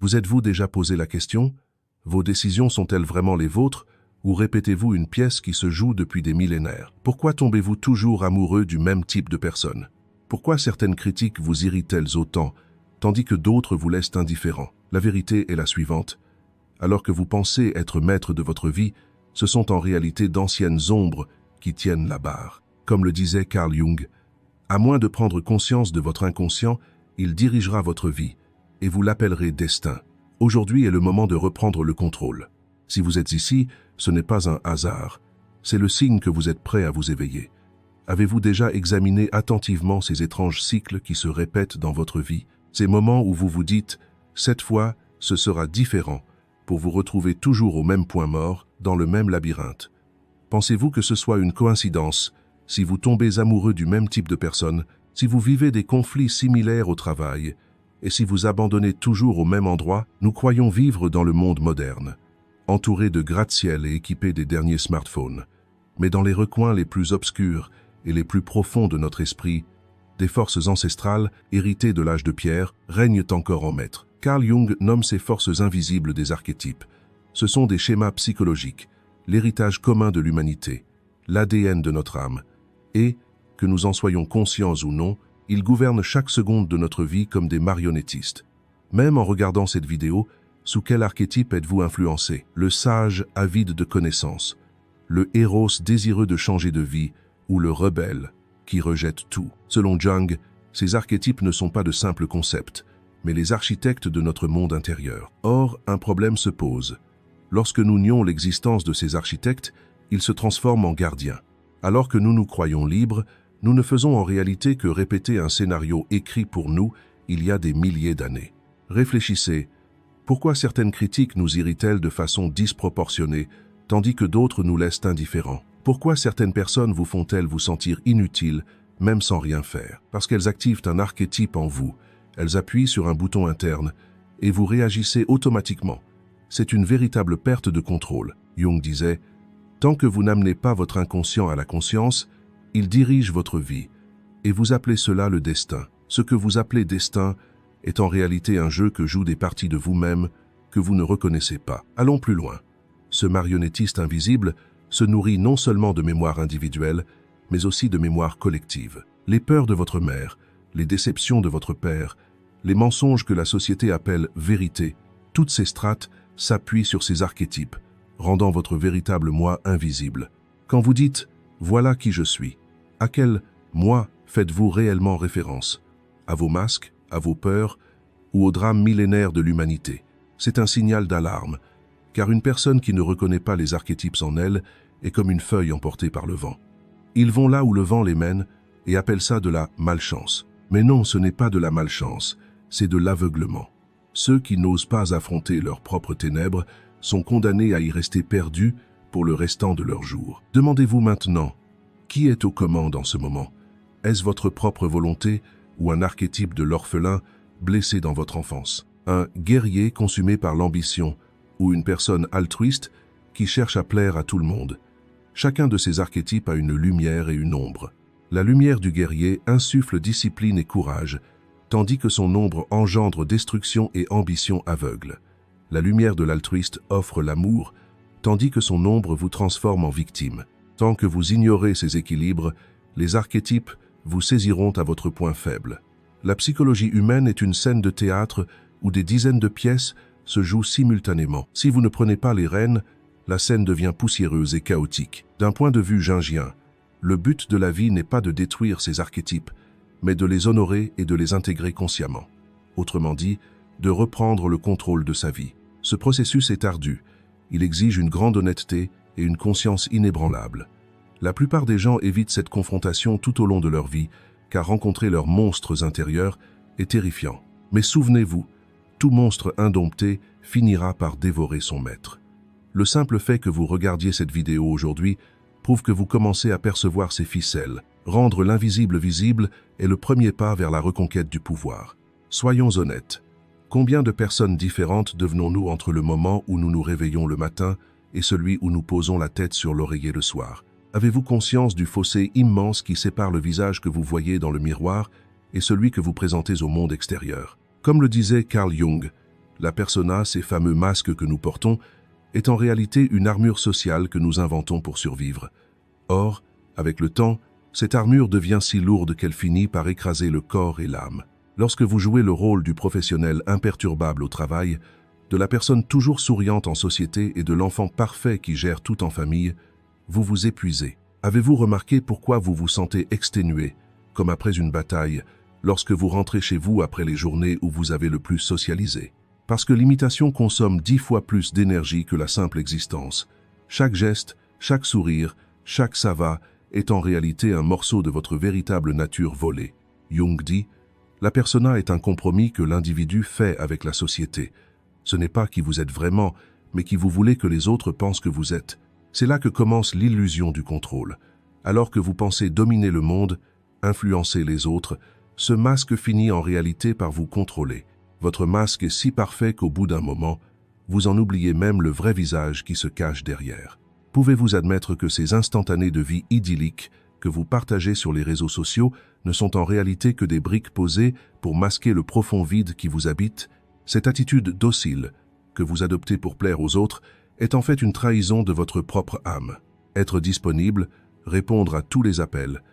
Vous êtes-vous déjà posé la question? Vos décisions sont-elles vraiment les vôtres? Ou répétez-vous une pièce qui se joue depuis des millénaires? Pourquoi tombez-vous toujours amoureux du même type de personne? Pourquoi certaines critiques vous irritent-elles autant, tandis que d'autres vous laissent indifférent? La vérité est la suivante. Alors que vous pensez être maître de votre vie, ce sont en réalité d'anciennes ombres qui tiennent la barre. Comme le disait Carl Jung, à moins de prendre conscience de votre inconscient, il dirigera votre vie, et vous l'appellerez destin. Aujourd'hui est le moment de reprendre le contrôle. Si vous êtes ici, ce n'est pas un hasard. C'est le signe que vous êtes prêt à vous éveiller. Avez-vous déjà examiné attentivement ces étranges cycles qui se répètent dans votre vie? Ces moments où vous vous dites « cette fois, ce sera différent », pour vous retrouver toujours au même point mort, dans le même labyrinthe. Pensez-vous que ce soit une coïncidence si vous tombez amoureux du même type de personne, si vous vivez des conflits similaires au travail, et si vous abandonnez toujours au même endroit? Nous croyons vivre dans le monde moderne, entourés de gratte-ciel et équipés des derniers smartphones. Mais dans les recoins les plus obscurs et les plus profonds de notre esprit, des forces ancestrales, héritées de l'âge de pierre, règnent encore en maître. Carl Jung nomme ces forces invisibles des archétypes. Ce sont des schémas psychologiques, l'héritage commun de l'humanité, l'ADN de notre âme, et, que nous en soyons conscients ou non, ils gouvernent chaque seconde de notre vie comme des marionnettistes. Même en regardant cette vidéo, sous quel archétype êtes-vous influencé? Le sage avide de connaissances, le héros désireux de changer de vie, ou le rebelle qui rejette tout? Selon Jung, ces archétypes ne sont pas de simples concepts, mais les architectes de notre monde intérieur. Or, un problème se pose. Lorsque nous nions l'existence de ces architectes, ils se transforment en gardiens. Alors que nous nous croyons libres, nous ne faisons en réalité que répéter un scénario écrit pour nous il y a des milliers d'années. Réfléchissez, pourquoi certaines critiques nous irritent-elles de façon disproportionnée, tandis que d'autres nous laissent indifférents? Pourquoi certaines personnes vous font-elles vous sentir inutiles, même sans rien faire? Parce qu'elles activent un archétype en vous, elles appuient sur un bouton interne, et vous réagissez automatiquement. C'est une véritable perte de contrôle. Jung disait, « Tant que vous n'amenez pas votre inconscient à la conscience, il dirige votre vie, et vous appelez cela le destin. Ce que vous appelez destin est en réalité un jeu que jouent des parties de vous-même que vous ne reconnaissez pas. » Allons plus loin. Ce marionnettiste invisible se nourrit non seulement de mémoire individuelle, mais aussi de mémoire collective. Les peurs de votre mère, les déceptions de votre père, les mensonges que la société appelle vérité, toutes ces strates s'appuient sur ces archétypes, rendant votre véritable moi invisible. Quand vous dites « voilà qui je suis », à quel moi faites-vous réellement référence? À vos masques, à vos peurs ou au drame millénaire de l'humanité? C'est un signal d'alarme, car une personne qui ne reconnaît pas les archétypes en elle est comme une feuille emportée par le vent. Ils vont là où le vent les mène et appellent ça de la malchance. Mais non, ce n'est pas de la malchance, c'est de l'aveuglement. Ceux qui n'osent pas affronter leurs propres ténèbres sont condamnés à y rester perdus pour le restant de leurs jours. Demandez-vous maintenant, qui est aux commandes en ce moment? Est-ce votre propre volonté ou un archétype de l'orphelin blessé dans votre enfance? Un guerrier consumé par l'ambition ou une personne altruiste qui cherche à plaire à tout le monde? Chacun de ces archétypes a une lumière et une ombre. La lumière du guerrier insuffle discipline et courage, tandis que son ombre engendre destruction et ambition aveugle. La lumière de l'altruiste offre l'amour, tandis que son ombre vous transforme en victime. Tant que vous ignorez ces équilibres, les archétypes vous saisiront à votre point faible. La psychologie humaine est une scène de théâtre où des dizaines de pièces se jouent simultanément. Si vous ne prenez pas les rênes, la scène devient poussiéreuse et chaotique. D'un point de vue jungien, le but de la vie n'est pas de détruire ces archétypes, mais de les honorer et de les intégrer consciemment. Autrement dit, de reprendre le contrôle de sa vie. Ce processus est ardu. Il exige une grande honnêteté et une conscience inébranlable. La plupart des gens évitent cette confrontation tout au long de leur vie, car rencontrer leurs monstres intérieurs est terrifiant. Mais souvenez-vous, tout monstre indompté finira par dévorer son maître. Le simple fait que vous regardiez cette vidéo aujourd'hui prouve que vous commencez à percevoir ces ficelles. Rendre l'invisible visible est le premier pas vers la reconquête du pouvoir. Soyons honnêtes. Combien de personnes différentes devenons-nous entre le moment où nous nous réveillons le matin et celui où nous posons la tête sur l'oreiller le soir? Avez-vous conscience du fossé immense qui sépare le visage que vous voyez dans le miroir et celui que vous présentez au monde extérieur? Comme le disait Carl Jung, La persona, ces fameux masques que nous portons, est en réalité une armure sociale que nous inventons pour survivre. Or, avec le temps, cette armure devient si lourde qu'elle finit par écraser le corps et l'âme. Lorsque vous jouez le rôle du professionnel imperturbable au travail, de la personne toujours souriante en société et de l'enfant parfait qui gère tout en famille, vous vous épuisez. Avez-vous remarqué pourquoi vous vous sentez exténué, comme après une bataille, lorsque vous rentrez chez vous après les journées où vous avez le plus socialisé? Parce que l'imitation consomme 10 fois plus d'énergie que la simple existence. Chaque geste, chaque sourire, chaque ça va est en réalité un morceau de votre véritable nature volée. Jung dit, la persona est un compromis que l'individu fait avec la société. Ce n'est pas qui vous êtes vraiment, mais qui vous voulez que les autres pensent que vous êtes. C'est là que commence l'illusion du contrôle. Alors que vous pensez dominer le monde, influencer les autres, ce masque finit en réalité par vous contrôler. Votre masque est si parfait qu'au bout d'un moment, vous en oubliez même le vrai visage qui se cache derrière. Pouvez-vous admettre que ces instantanés de vie idylliques que vous partagez sur les réseaux sociaux ne sont en réalité que des briques posées pour masquer le profond vide qui vous habite? Cette attitude docile que vous adoptez pour plaire aux autres est en fait une trahison de votre propre âme. Être disponible, répondre à tous les appels,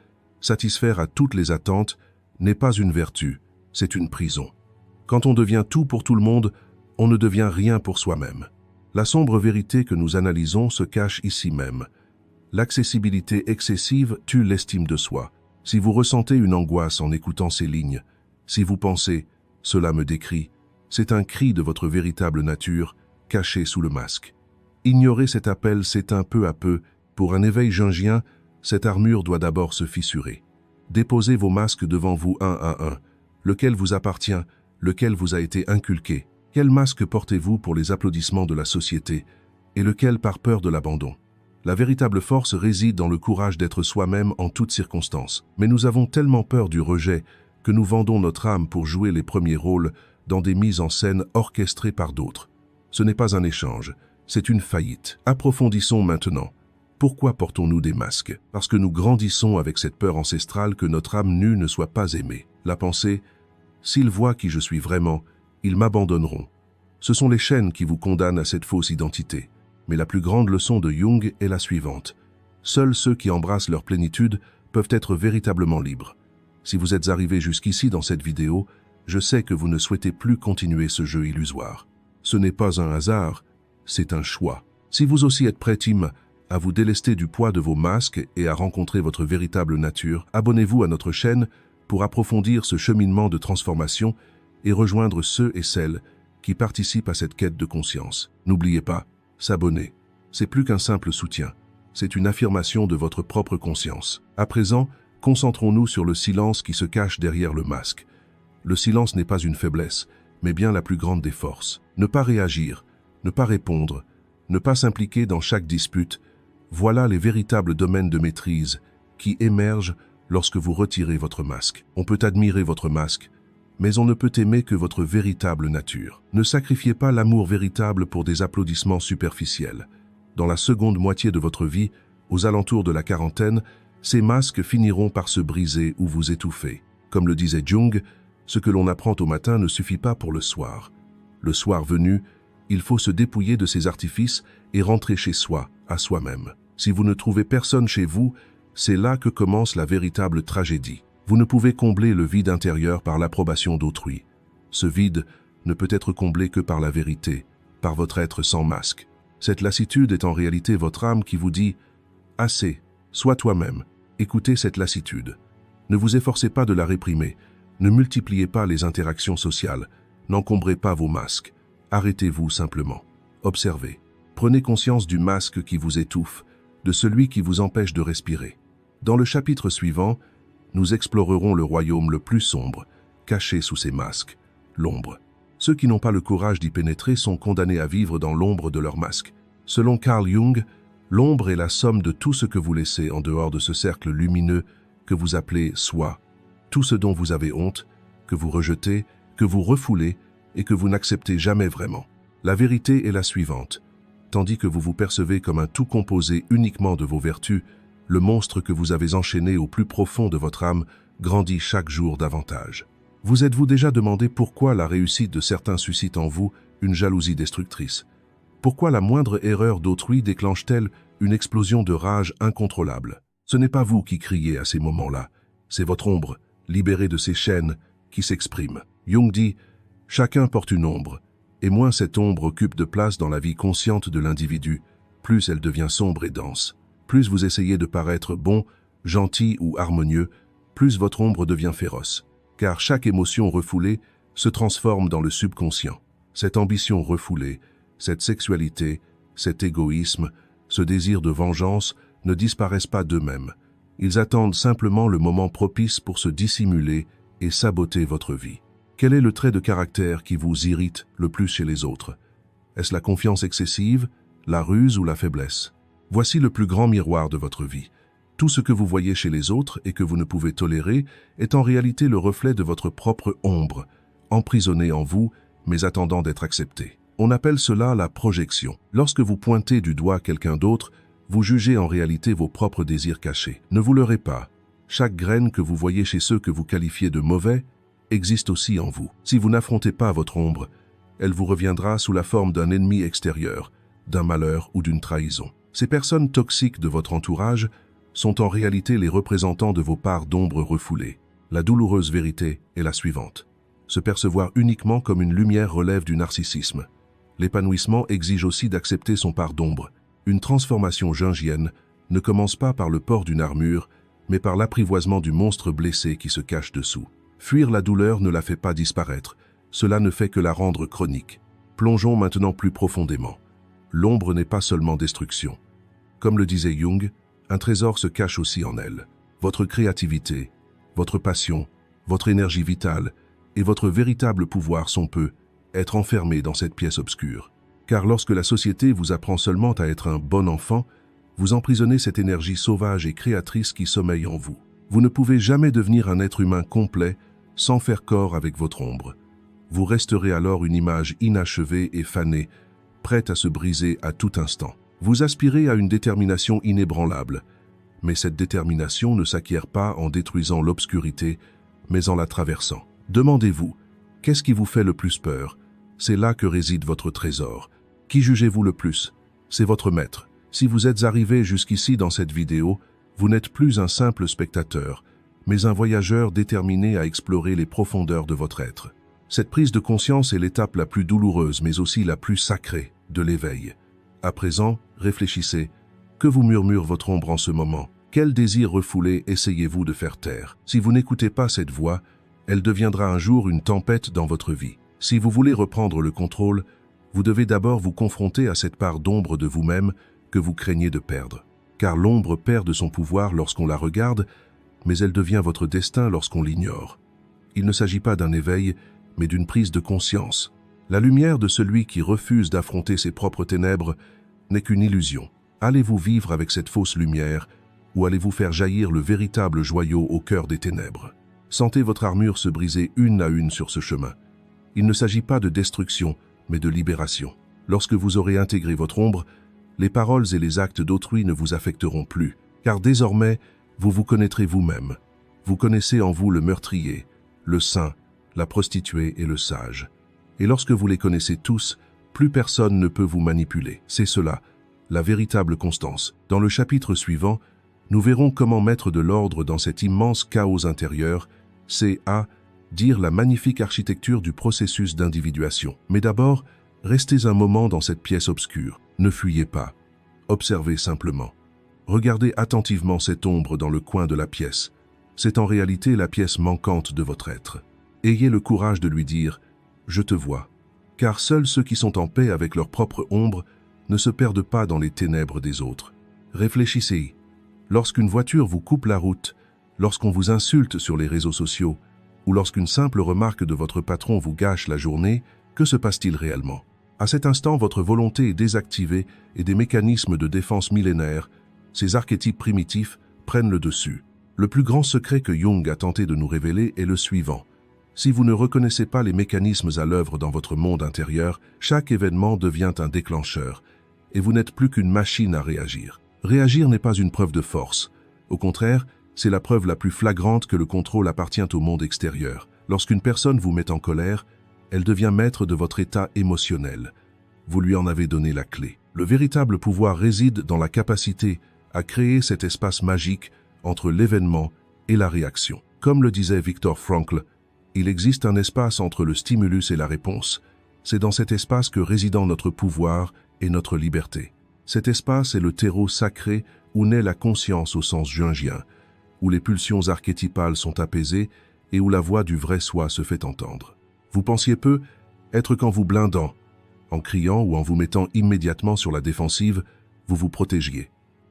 satisfaire à toutes les attentes n'est pas une vertu, c'est une prison. Quand on devient tout pour tout le monde, on ne devient rien pour soi-même. La sombre vérité que nous analysons se cache ici même. L'accessibilité excessive tue l'estime de soi. Si vous ressentez une angoisse en écoutant ces lignes, si vous pensez « cela me décrit », c'est un cri de votre véritable nature, caché sous le masque. Ignorer cet appel s'éteint peu à peu. Pour un éveil jungien, cette armure doit d'abord se fissurer. Déposez vos masques devant vous un à un. Lequel vous appartient, lequel vous a été inculqué? Quel masque portez-vous pour les applaudissements de la société et lequel par peur de l'abandon? La véritable force réside dans le courage d'être soi-même en toutes circonstances. Mais nous avons tellement peur du rejet que nous vendons notre âme pour jouer les premiers rôles dans des mises en scène orchestrées par d'autres. Ce n'est pas un échange, c'est une faillite. Approfondissons maintenant. Pourquoi portons-nous des masques? Parce que nous grandissons avec cette peur ancestrale que notre âme nue ne soit pas aimée. La pensée, s'ils voient qui je suis vraiment, ils m'abandonneront. Ce sont les chaînes qui vous condamnent à cette fausse identité. Mais la plus grande leçon de Jung est la suivante. Seuls ceux qui embrassent leur plénitude peuvent être véritablement libres. Si vous êtes arrivé jusqu'ici dans cette vidéo, je sais que vous ne souhaitez plus continuer ce jeu illusoire. Ce n'est pas un hasard, c'est un choix. Si vous aussi êtes prêt, à vous délester du poids de vos masques et à rencontrer votre véritable nature, abonnez-vous à notre chaîne pour approfondir ce cheminement de transformation et rejoindre ceux et celles qui participent à cette quête de conscience. N'oubliez pas, s'abonner, c'est plus qu'un simple soutien, c'est une affirmation de votre propre conscience. À présent, concentrons-nous sur le silence qui se cache derrière le masque. Le silence n'est pas une faiblesse, mais bien la plus grande des forces. Ne pas réagir, ne pas répondre, ne pas s'impliquer dans chaque dispute, voilà les véritables domaines de maîtrise qui émergent lorsque vous retirez votre masque. On peut admirer votre masque, mais on ne peut aimer que votre véritable nature. Ne sacrifiez pas l'amour véritable pour des applaudissements superficiels. Dans la seconde moitié de votre vie, aux alentours de la quarantaine, ces masques finiront par se briser ou vous étouffer. Comme le disait Jung, ce que l'on apprend au matin ne suffit pas pour le soir. Le soir venu, il faut se dépouiller de ces artifices et rentrer chez soi, à soi-même. Si vous ne trouvez personne chez vous, c'est là que commence la véritable tragédie. Vous ne pouvez combler le vide intérieur par l'approbation d'autrui. Ce vide ne peut être comblé que par la vérité, par votre être sans masque. Cette lassitude est en réalité votre âme qui vous dit « Assez, sois toi-même ». Écoutez cette lassitude. Ne vous efforcez pas de la réprimer. Ne multipliez pas les interactions sociales. N'encombrez pas vos masques. Arrêtez-vous simplement. Observez. Prenez conscience du masque qui vous étouffe, de celui qui vous empêche de respirer. Dans le chapitre suivant, nous explorerons le royaume le plus sombre, caché sous ces masques, l'ombre. Ceux qui n'ont pas le courage d'y pénétrer sont condamnés à vivre dans l'ombre de leur masque. Selon Carl Jung, l'ombre est la somme de tout ce que vous laissez en dehors de ce cercle lumineux que vous appelez soi. Tout ce dont vous avez honte, que vous rejetez, que vous refoulez et que vous n'acceptez jamais vraiment. La vérité est la suivante. Tandis que vous vous percevez comme un tout composé uniquement de vos vertus, le monstre que vous avez enchaîné au plus profond de votre âme grandit chaque jour davantage. Vous êtes-vous déjà demandé pourquoi la réussite de certains suscite en vous une jalousie destructrice? Pourquoi la moindre erreur d'autrui déclenche-t-elle une explosion de rage incontrôlable? Ce n'est pas vous qui criez à ces moments-là, c'est votre ombre, libérée de ces chaînes, qui s'exprime. Jung dit « Chacun porte une ombre, et moins cette ombre occupe de place dans la vie consciente de l'individu, plus elle devient sombre et dense. Plus vous essayez de paraître bon, gentil ou harmonieux, plus votre ombre devient féroce. Car chaque émotion refoulée se transforme dans le subconscient. Cette ambition refoulée, cette sexualité, cet égoïsme, ce désir de vengeance ne disparaissent pas d'eux-mêmes. Ils attendent simplement le moment propice pour se dissimuler et saboter votre vie. Quel est le trait de caractère qui vous irrite le plus chez les autres? Est-ce la confiance excessive, la ruse ou la faiblesse? Voici le plus grand miroir de votre vie. Tout ce que vous voyez chez les autres et que vous ne pouvez tolérer est en réalité le reflet de votre propre ombre, emprisonnée en vous, mais attendant d'être acceptée. On appelle cela la projection. Lorsque vous pointez du doigt quelqu'un d'autre, vous jugez en réalité vos propres désirs cachés. Ne vous leurrez pas. Chaque graine que vous voyez chez ceux que vous qualifiez de mauvais existe aussi en vous. Si vous n'affrontez pas votre ombre, elle vous reviendra sous la forme d'un ennemi extérieur, d'un malheur ou d'une trahison. Ces personnes toxiques de votre entourage sont en réalité les représentants de vos parts d'ombre refoulées. La douloureuse vérité est la suivante. Se percevoir uniquement comme une lumière relève du narcissisme. L'épanouissement exige aussi d'accepter son part d'ombre. Une transformation jungienne ne commence pas par le port d'une armure, mais par l'apprivoisement du monstre blessé qui se cache dessous. Fuir la douleur ne la fait pas disparaître, cela ne fait que la rendre chronique. Plongeons maintenant plus profondément. L'ombre n'est pas seulement destruction. Comme le disait Jung, un trésor se cache aussi en elle. Votre créativité, votre passion, votre énergie vitale et votre véritable pouvoir sont peu être enfermés dans cette pièce obscure. Car lorsque la société vous apprend seulement à être un bon enfant, vous emprisonnez cette énergie sauvage et créatrice qui sommeille en vous. Vous ne pouvez jamais devenir un être humain complet sans faire corps avec votre ombre. Vous resterez alors une image inachevée et fanée, prête à se briser à tout instant. Vous aspirez à une détermination inébranlable, mais cette détermination ne s'acquiert pas en détruisant l'obscurité, mais en la traversant. Demandez-vous, qu'est-ce qui vous fait le plus peur? C'est là que réside votre trésor. Qui jugez-vous le plus? C'est votre maître. Si vous êtes arrivé jusqu'ici dans cette vidéo, vous n'êtes plus un simple spectateur, mais un voyageur déterminé à explorer les profondeurs de votre être. Cette prise de conscience est l'étape la plus douloureuse, mais aussi la plus sacrée de l'éveil. À présent, réfléchissez. Que vous murmure votre ombre en ce moment? Quel désir refoulé essayez-vous de faire taire? Si vous n'écoutez pas cette voix, elle deviendra un jour une tempête dans votre vie. Si vous voulez reprendre le contrôle, vous devez d'abord vous confronter à cette part d'ombre de vous-même que vous craignez de perdre. Car l'ombre perd de son pouvoir lorsqu'on la regarde, mais elle devient votre destin lorsqu'on l'ignore. Il ne s'agit pas d'un éveil, mais d'une prise de conscience. La lumière de celui qui refuse d'affronter ses propres ténèbres n'est qu'une illusion. Allez-vous vivre avec cette fausse lumière, ou allez-vous faire jaillir le véritable joyau au cœur des ténèbres? Sentez votre armure se briser une à une sur ce chemin. Il ne s'agit pas de destruction, mais de libération. Lorsque vous aurez intégré votre ombre, les paroles et les actes d'autrui ne vous affecteront plus, car désormais, vous vous connaîtrez vous-même. Vous connaissez en vous le meurtrier, le saint, la prostituée et le sage. Et lorsque vous les connaissez tous, plus personne ne peut vous manipuler. C'est cela, la véritable constance. Dans le chapitre suivant, nous verrons comment mettre de l'ordre dans cet immense chaos intérieur, c'est à dire la magnifique architecture du processus d'individuation. Mais d'abord, restez un moment dans cette pièce obscure. Ne fuyez pas. Observez simplement. Regardez attentivement cette ombre dans le coin de la pièce. C'est en réalité la pièce manquante de votre être. Ayez le courage de lui dire « Je te vois ». Car seuls ceux qui sont en paix avec leur propre ombre ne se perdent pas dans les ténèbres des autres. Réfléchissez. Lorsqu'une voiture vous coupe la route, lorsqu'on vous insulte sur les réseaux sociaux, ou lorsqu'une simple remarque de votre patron vous gâche la journée, que se passe-t-il réellement? À cet instant, votre volonté est désactivée et des mécanismes de défense millénaires, ces archétypes primitifs, prennent le dessus. Le plus grand secret que Jung a tenté de nous révéler est le suivant. Si vous ne reconnaissez pas les mécanismes à l'œuvre dans votre monde intérieur, chaque événement devient un déclencheur, et vous n'êtes plus qu'une machine à réagir. Réagir n'est pas une preuve de force. Au contraire, c'est la preuve la plus flagrante que le contrôle appartient au monde extérieur. Lorsqu'une personne vous met en colère, Elle devient maître de votre état émotionnel. Vous lui en avez donné la clé. Le véritable pouvoir réside dans la capacité à créer cet espace magique entre l'événement et la réaction. Comme le disait Viktor Frankl, il existe un espace entre le stimulus et la réponse. C'est dans cet espace que résident notre pouvoir et notre liberté. Cet espace est le terreau sacré où naît la conscience au sens jungien, où les pulsions archétypales sont apaisées et où la voix du vrai soi se fait entendre. Vous pensiez peu être qu'en vous blindant, en criant ou en vous mettant immédiatement sur la défensive, vous vous protégiez.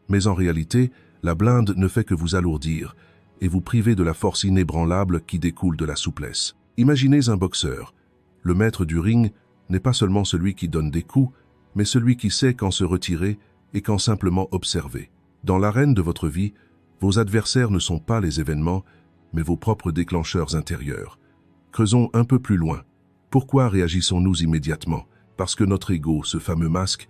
Mais en réalité, la blinde ne fait que vous alourdir et vous priver de la force inébranlable qui découle de la souplesse. Imaginez un boxeur. Le maître du ring n'est pas seulement celui qui donne des coups, mais celui qui sait quand se retirer et quand simplement observer. Dans l'arène de votre vie, vos adversaires ne sont pas les événements, mais vos propres déclencheurs intérieurs. Creusons un peu plus loin. Pourquoi réagissons-nous immédiatement? Parce que notre ego, ce fameux masque,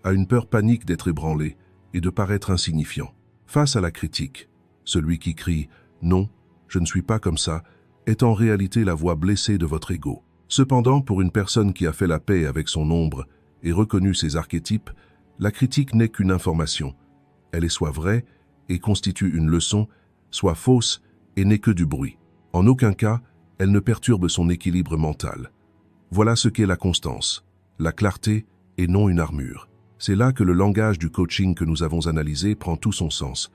a une peur panique d'être ébranlé et de paraître insignifiant. Face à la critique, celui qui crie « Non, je ne suis pas comme ça » est en réalité la voix blessée de votre ego. Cependant, pour une personne qui a fait la paix avec son ombre et reconnu ses archétypes, la critique n'est qu'une information. Elle est soit vraie et constitue une leçon, soit fausse et n'est que du bruit. En aucun cas, elle ne perturbe son équilibre mental. Voilà ce qu'est la constance, la clarté et non une armure. C'est là que le langage du coaching que nous avons analysé prend tout son sens.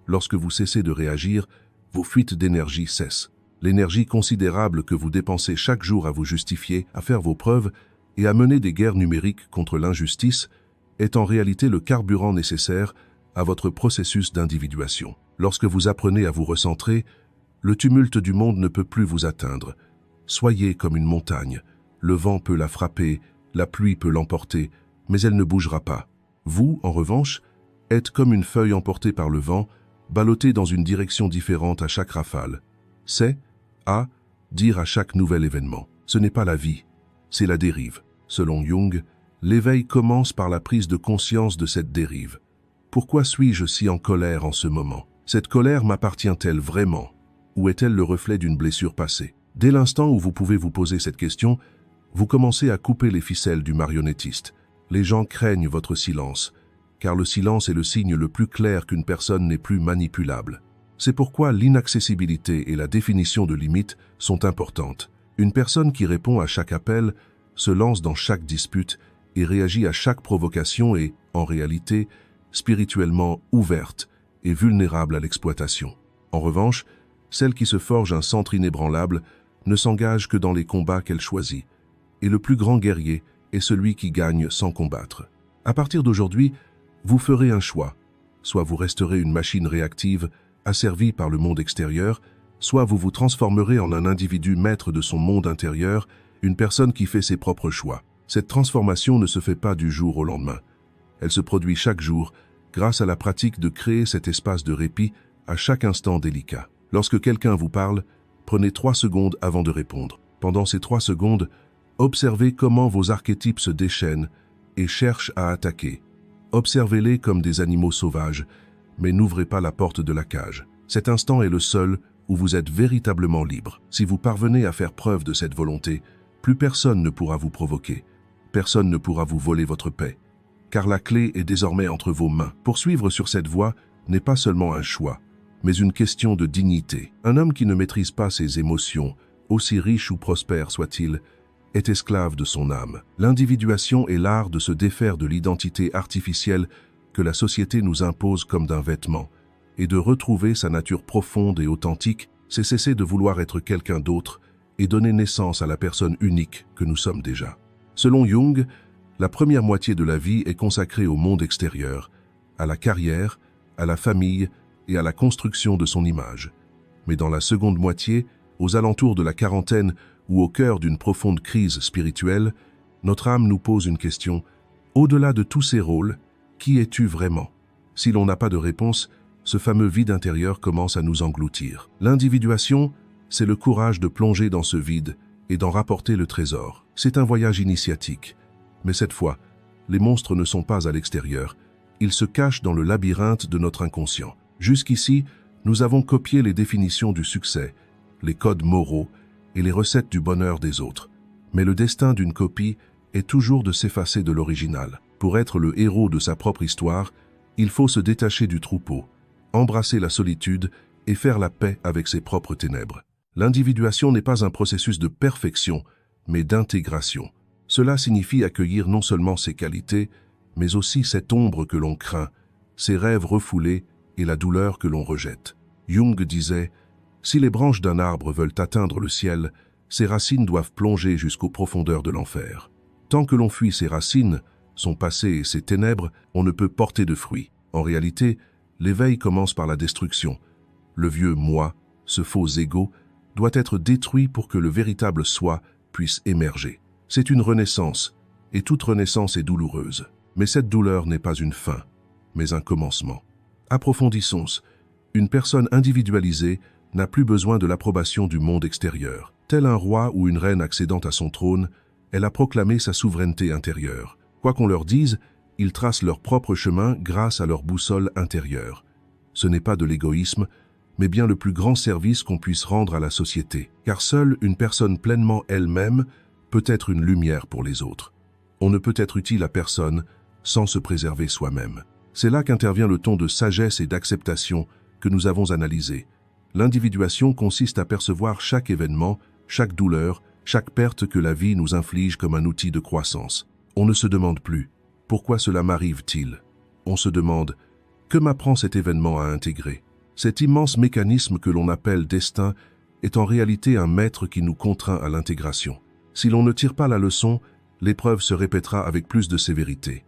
Lorsque vous cessez de réagir, vos fuites d'énergie cessent. L'énergie considérable que vous dépensez chaque jour à vous justifier, à faire vos preuves et à mener des guerres numériques contre l'injustice est en réalité le carburant nécessaire à votre processus d'individuation. Lorsque vous apprenez à vous recentrer, le tumulte du monde ne peut plus vous atteindre. Soyez comme une montagne. Le vent peut la frapper, la pluie peut l'emporter, mais elle ne bougera pas. Vous, en revanche, êtes comme une feuille emportée par le vent, ballottée dans une direction différente à chaque rafale. C'est à dire à chaque nouvel événement. Ce n'est pas la vie, c'est la dérive. Selon Jung, l'éveil commence par la prise de conscience de cette dérive. Pourquoi suis-je si en colère en ce moment? Cette colère m'appartient-elle vraiment? Ou est-elle le reflet d'une blessure passée? Dès l'instant où vous pouvez vous poser cette question, vous commencez à couper les ficelles du marionnettiste. Les gens craignent votre silence, car le silence est le signe le plus clair qu'une personne n'est plus manipulable. C'est pourquoi l'inaccessibilité et la définition de limites sont importantes. Une personne qui répond à chaque appel, se lance dans chaque dispute et réagit à chaque provocation est, en réalité, spirituellement ouverte et vulnérable à l'exploitation. En revanche, celle qui se forge un centre inébranlable ne s'engage que dans les combats qu'elle choisit. Et le plus grand guerrier est celui qui gagne sans combattre. À partir d'aujourd'hui, vous ferez un choix. Soit vous resterez une machine réactive, asservie par le monde extérieur, soit vous vous transformerez en un individu maître de son monde intérieur, une personne qui fait ses propres choix. Cette transformation ne se fait pas du jour au lendemain. Elle se produit chaque jour grâce à la pratique de créer cet espace de répit à chaque instant délicat. Lorsque quelqu'un vous parle, prenez 3 secondes avant de répondre. Pendant ces 3 secondes, observez comment vos archétypes se déchaînent et cherchent à attaquer. Observez-les comme des animaux sauvages, mais n'ouvrez pas la porte de la cage. Cet instant est le seul où vous êtes véritablement libre. Si vous parvenez à faire preuve de cette volonté, plus personne ne pourra vous provoquer. Personne ne pourra vous voler votre paix. Car la clé est désormais entre vos mains. Poursuivre sur cette voie n'est pas seulement un choix, mais une question de dignité. Un homme qui ne maîtrise pas ses émotions, aussi riche ou prospère soit-il, est esclave de son âme. L'individuation est l'art de se défaire de l'identité artificielle que la société nous impose comme d'un vêtement, et de retrouver sa nature profonde et authentique, c'est cesser de vouloir être quelqu'un d'autre et donner naissance à la personne unique que nous sommes déjà. Selon Jung, la première moitié de la vie est consacrée au monde extérieur, à la carrière, à la famille et à la construction de son image. Mais dans la seconde moitié, aux alentours de la quarantaine ou au cœur d'une profonde crise spirituelle, notre âme nous pose une question. Au-delà de tous ces rôles, qui es-tu vraiment? Si l'on n'a pas de réponse, ce fameux vide intérieur commence à nous engloutir. L'individuation, c'est le courage de plonger dans ce vide et d'en rapporter le trésor. C'est un voyage initiatique. Mais cette fois, les monstres ne sont pas à l'extérieur. Ils se cachent dans le labyrinthe de notre inconscient. Jusqu'ici, nous avons copié les définitions du succès, les codes moraux et les recettes du bonheur des autres. Mais le destin d'une copie est toujours de s'effacer de l'original. Pour être le héros de sa propre histoire, il faut se détacher du troupeau, embrasser la solitude et faire la paix avec ses propres ténèbres. L'individuation n'est pas un processus de perfection, mais d'intégration. Cela signifie accueillir non seulement ses qualités, mais aussi cette ombre que l'on craint, ses rêves refoulés et la douleur que l'on rejette. Jung disait « Si les branches d'un arbre veulent atteindre le ciel, ses racines doivent plonger jusqu'aux profondeurs de l'enfer. Tant que l'on fuit ses racines, son passé et ses ténèbres, on ne peut porter de fruits. En réalité, l'éveil commence par la destruction. Le vieux moi, ce faux ego, doit être détruit pour que le véritable soi puisse émerger. C'est une renaissance, et toute renaissance est douloureuse. Mais cette douleur n'est pas une fin, mais un commencement. Approfondissons. Une personne individualisée n'a plus besoin de l'approbation du monde extérieur. Tel un roi ou une reine accédant à son trône, elle a proclamé sa souveraineté intérieure. Quoi qu'on leur dise, ils tracent leur propre chemin grâce à leur boussole intérieure. Ce n'est pas de l'égoïsme, mais bien le plus grand service qu'on puisse rendre à la société. Car seule une personne pleinement elle-même peut être une lumière pour les autres. On ne peut être utile à personne sans se préserver soi-même. C'est là qu'intervient le ton de sagesse et d'acceptation que nous avons analysé. L'individuation consiste à percevoir chaque événement, chaque douleur, chaque perte que la vie nous inflige comme un outil de croissance. On ne se demande plus « Pourquoi cela m'arrive-t-il » On se demande « Que m'apprend cet événement à intégrer ?» Cet immense mécanisme que l'on appelle destin est en réalité un maître qui nous contraint à l'intégration. Si l'on ne tire pas la leçon, l'épreuve se répétera avec plus de sévérité.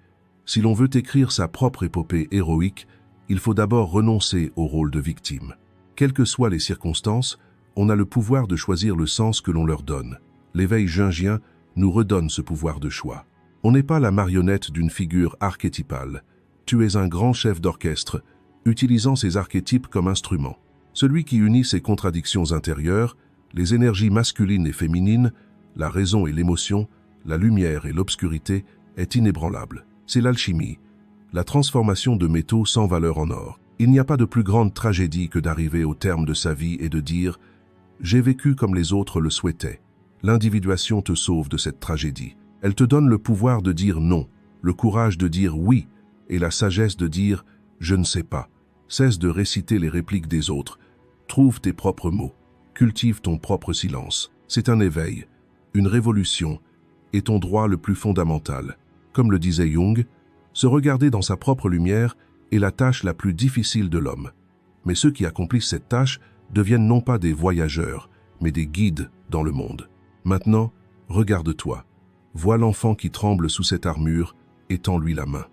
Si l'on veut écrire sa propre épopée héroïque, il faut d'abord renoncer au rôle de victime. Quelles que soient les circonstances, on a le pouvoir de choisir le sens que l'on leur donne. L'éveil jungien nous redonne ce pouvoir de choix. On n'est pas la marionnette d'une figure archétypale. Tu es un grand chef d'orchestre, utilisant ces archétypes comme instrument. Celui qui unit ses contradictions intérieures, les énergies masculines et féminines, la raison et l'émotion, la lumière et l'obscurité, est inébranlable. C'est l'alchimie, la transformation de métaux sans valeur en or. Il n'y a pas de plus grande tragédie que d'arriver au terme de sa vie et de dire « J'ai vécu comme les autres le souhaitaient ». L'individuation te sauve de cette tragédie. Elle te donne le pouvoir de dire non, le courage de dire oui et la sagesse de dire « Je ne sais pas ». Cesse de réciter les répliques des autres. Trouve tes propres mots. Cultive ton propre silence. C'est un éveil, une révolution et ton droit le plus fondamental. Comme le disait Jung, se regarder dans sa propre lumière est la tâche la plus difficile de l'homme. Mais ceux qui accomplissent cette tâche deviennent non pas des voyageurs, mais des guides dans le monde. Maintenant, regarde-toi. Vois l'enfant qui tremble sous cette armure et tends-lui la main.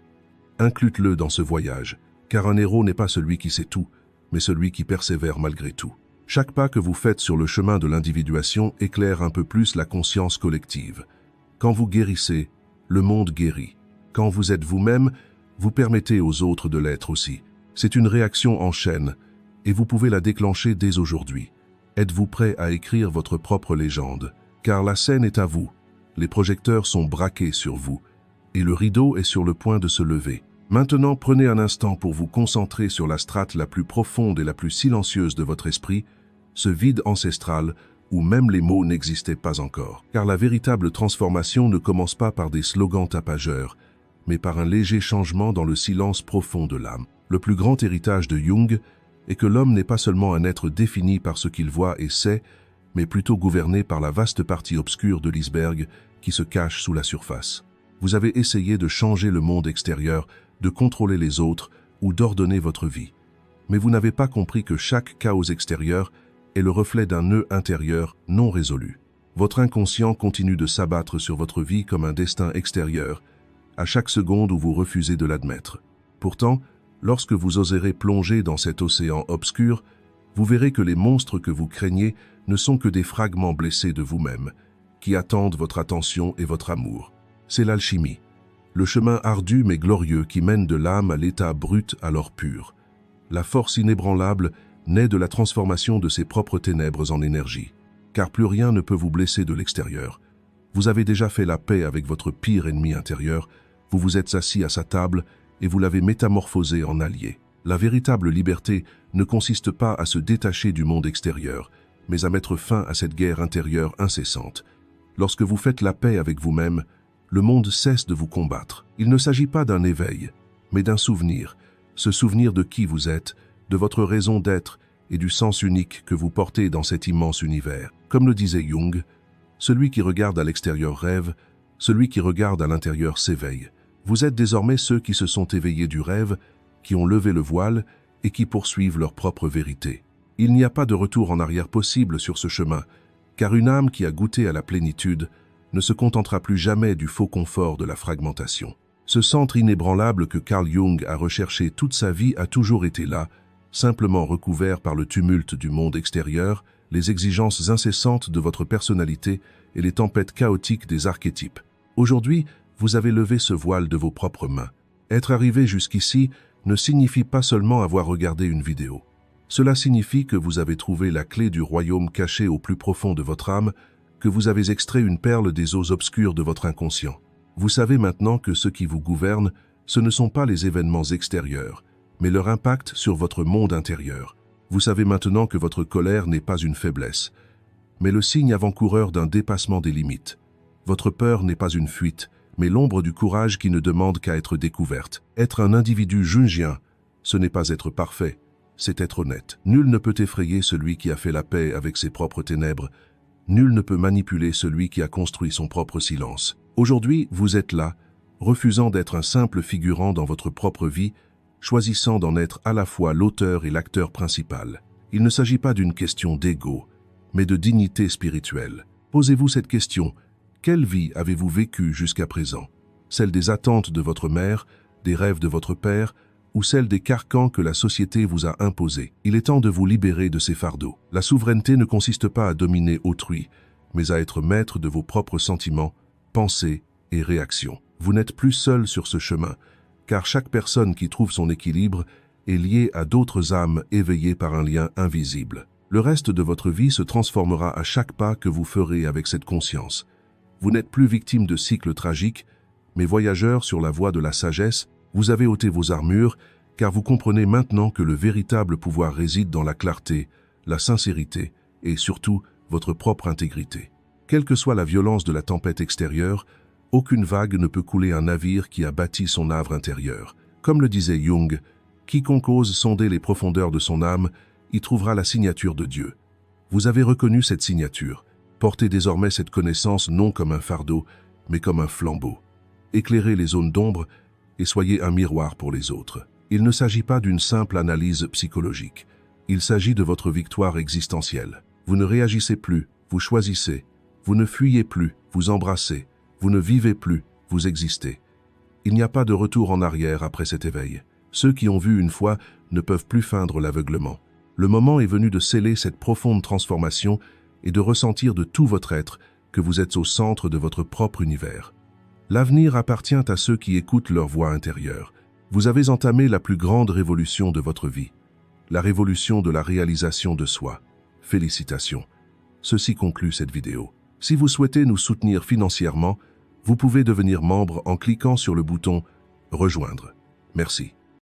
Inclus-le dans ce voyage, car un héros n'est pas celui qui sait tout, mais celui qui persévère malgré tout. Chaque pas que vous faites sur le chemin de l'individuation éclaire un peu plus la conscience collective. Quand vous guérissez, le monde guérit. Quand vous êtes vous-même, vous permettez aux autres de l'être aussi. C'est une réaction en chaîne, et vous pouvez la déclencher dès aujourd'hui. Êtes-vous prêt à écrire votre propre légende? Car la scène est à vous. Les projecteurs sont braqués sur vous, et le rideau est sur le point de se lever. Maintenant, prenez un instant pour vous concentrer sur la strate la plus profonde et la plus silencieuse de votre esprit, ce vide ancestral où même les mots n'existaient pas encore. Car la véritable transformation ne commence pas par des slogans tapageurs, mais par un léger changement dans le silence profond de l'âme. Le plus grand héritage de Jung est que l'homme n'est pas seulement un être défini par ce qu'il voit et sait, mais plutôt gouverné par la vaste partie obscure de l'iceberg qui se cache sous la surface. Vous avez essayé de changer le monde extérieur, de contrôler les autres ou d'ordonner votre vie. Mais vous n'avez pas compris que chaque chaos extérieur est le reflet d'un nœud intérieur non résolu. Votre inconscient continue de s'abattre sur votre vie comme un destin extérieur, à chaque seconde où vous refusez de l'admettre. Pourtant, lorsque vous oserez plonger dans cet océan obscur, vous verrez que les monstres que vous craignez ne sont que des fragments blessés de vous-même, qui attendent votre attention et votre amour. C'est l'alchimie, le chemin ardu mais glorieux qui mène de l'âme à l'état brut alors pur. La force inébranlable naît de la transformation de ses propres ténèbres en énergie, car plus rien ne peut vous blesser de l'extérieur. Vous avez déjà fait la paix avec votre pire ennemi intérieur, vous vous êtes assis à sa table et vous l'avez métamorphosé en allié. La véritable liberté ne consiste pas à se détacher du monde extérieur, mais à mettre fin à cette guerre intérieure incessante. Lorsque vous faites la paix avec vous-même, le monde cesse de vous combattre. Il ne s'agit pas d'un éveil, mais d'un souvenir. Ce souvenir de qui vous êtes, de votre raison d'être et du sens unique que vous portez dans cet immense univers. Comme le disait Jung, celui qui regarde à l'extérieur rêve, celui qui regarde à l'intérieur s'éveille. Vous êtes désormais ceux qui se sont éveillés du rêve, qui ont levé le voile et qui poursuivent leur propre vérité. Il n'y a pas de retour en arrière possible sur ce chemin, car une âme qui a goûté à la plénitude ne se contentera plus jamais du faux confort de la fragmentation. Ce centre inébranlable que Carl Jung a recherché toute sa vie a toujours été là, simplement recouvert par le tumulte du monde extérieur, les exigences incessantes de votre personnalité et les tempêtes chaotiques des archétypes. Aujourd'hui, vous avez levé ce voile de vos propres mains. Être arrivé jusqu'ici ne signifie pas seulement avoir regardé une vidéo. Cela signifie que vous avez trouvé la clé du royaume caché au plus profond de votre âme, que vous avez extrait une perle des eaux obscures de votre inconscient. Vous savez maintenant que ce qui vous gouverne, ce ne sont pas les événements extérieurs, mais leur impact sur votre monde intérieur. Vous savez maintenant que votre colère n'est pas une faiblesse, mais le signe avant-coureur d'un dépassement des limites. Votre peur n'est pas une fuite, mais l'ombre du courage qui ne demande qu'à être découverte. Être un individu jungien, ce n'est pas être parfait, c'est être honnête. Nul ne peut effrayer celui qui a fait la paix avec ses propres ténèbres. Nul ne peut manipuler celui qui a construit son propre silence. Aujourd'hui, vous êtes là, refusant d'être un simple figurant dans votre propre vie, choisissant d'en être à la fois l'auteur et l'acteur principal. Il ne s'agit pas d'une question d'ego, mais de dignité spirituelle. Posez-vous cette question. Quelle vie avez-vous vécue jusqu'à présent? Celle des attentes de votre mère, des rêves de votre père, ou celle des carcans que la société vous a imposés? Il est temps de vous libérer de ces fardeaux. La souveraineté ne consiste pas à dominer autrui, mais à être maître de vos propres sentiments, pensées et réactions. Vous n'êtes plus seul sur ce chemin, car chaque personne qui trouve son équilibre est liée à d'autres âmes éveillées par un lien invisible. Le reste de votre vie se transformera à chaque pas que vous ferez avec cette conscience. Vous n'êtes plus victime de cycles tragiques, mais voyageur sur la voie de la sagesse. Vous avez ôté vos armures, car vous comprenez maintenant que le véritable pouvoir réside dans la clarté, la sincérité et surtout votre propre intégrité. Quelle que soit la violence de la tempête extérieure, aucune vague ne peut couler un navire qui a bâti son havre intérieur. Comme le disait Jung, quiconque ose sonder les profondeurs de son âme y trouvera la signature de Dieu. Vous avez reconnu cette signature. Portez désormais cette connaissance non comme un fardeau, mais comme un flambeau. Éclairez les zones d'ombre et soyez un miroir pour les autres. Il ne s'agit pas d'une simple analyse psychologique. Il s'agit de votre victoire existentielle. Vous ne réagissez plus, vous choisissez. Vous ne fuyez plus, vous embrassez. Vous ne vivez plus, vous existez. Il n'y a pas de retour en arrière après cet éveil. Ceux qui ont vu une fois ne peuvent plus feindre l'aveuglement. Le moment est venu de sceller cette profonde transformation et de ressentir de tout votre être que vous êtes au centre de votre propre univers. L'avenir appartient à ceux qui écoutent leur voix intérieure. Vous avez entamé la plus grande révolution de votre vie, la révolution de la réalisation de soi. Félicitations. Ceci conclut cette vidéo. Si vous souhaitez nous soutenir financièrement, vous pouvez devenir membre en cliquant sur le bouton « Rejoindre ». Merci.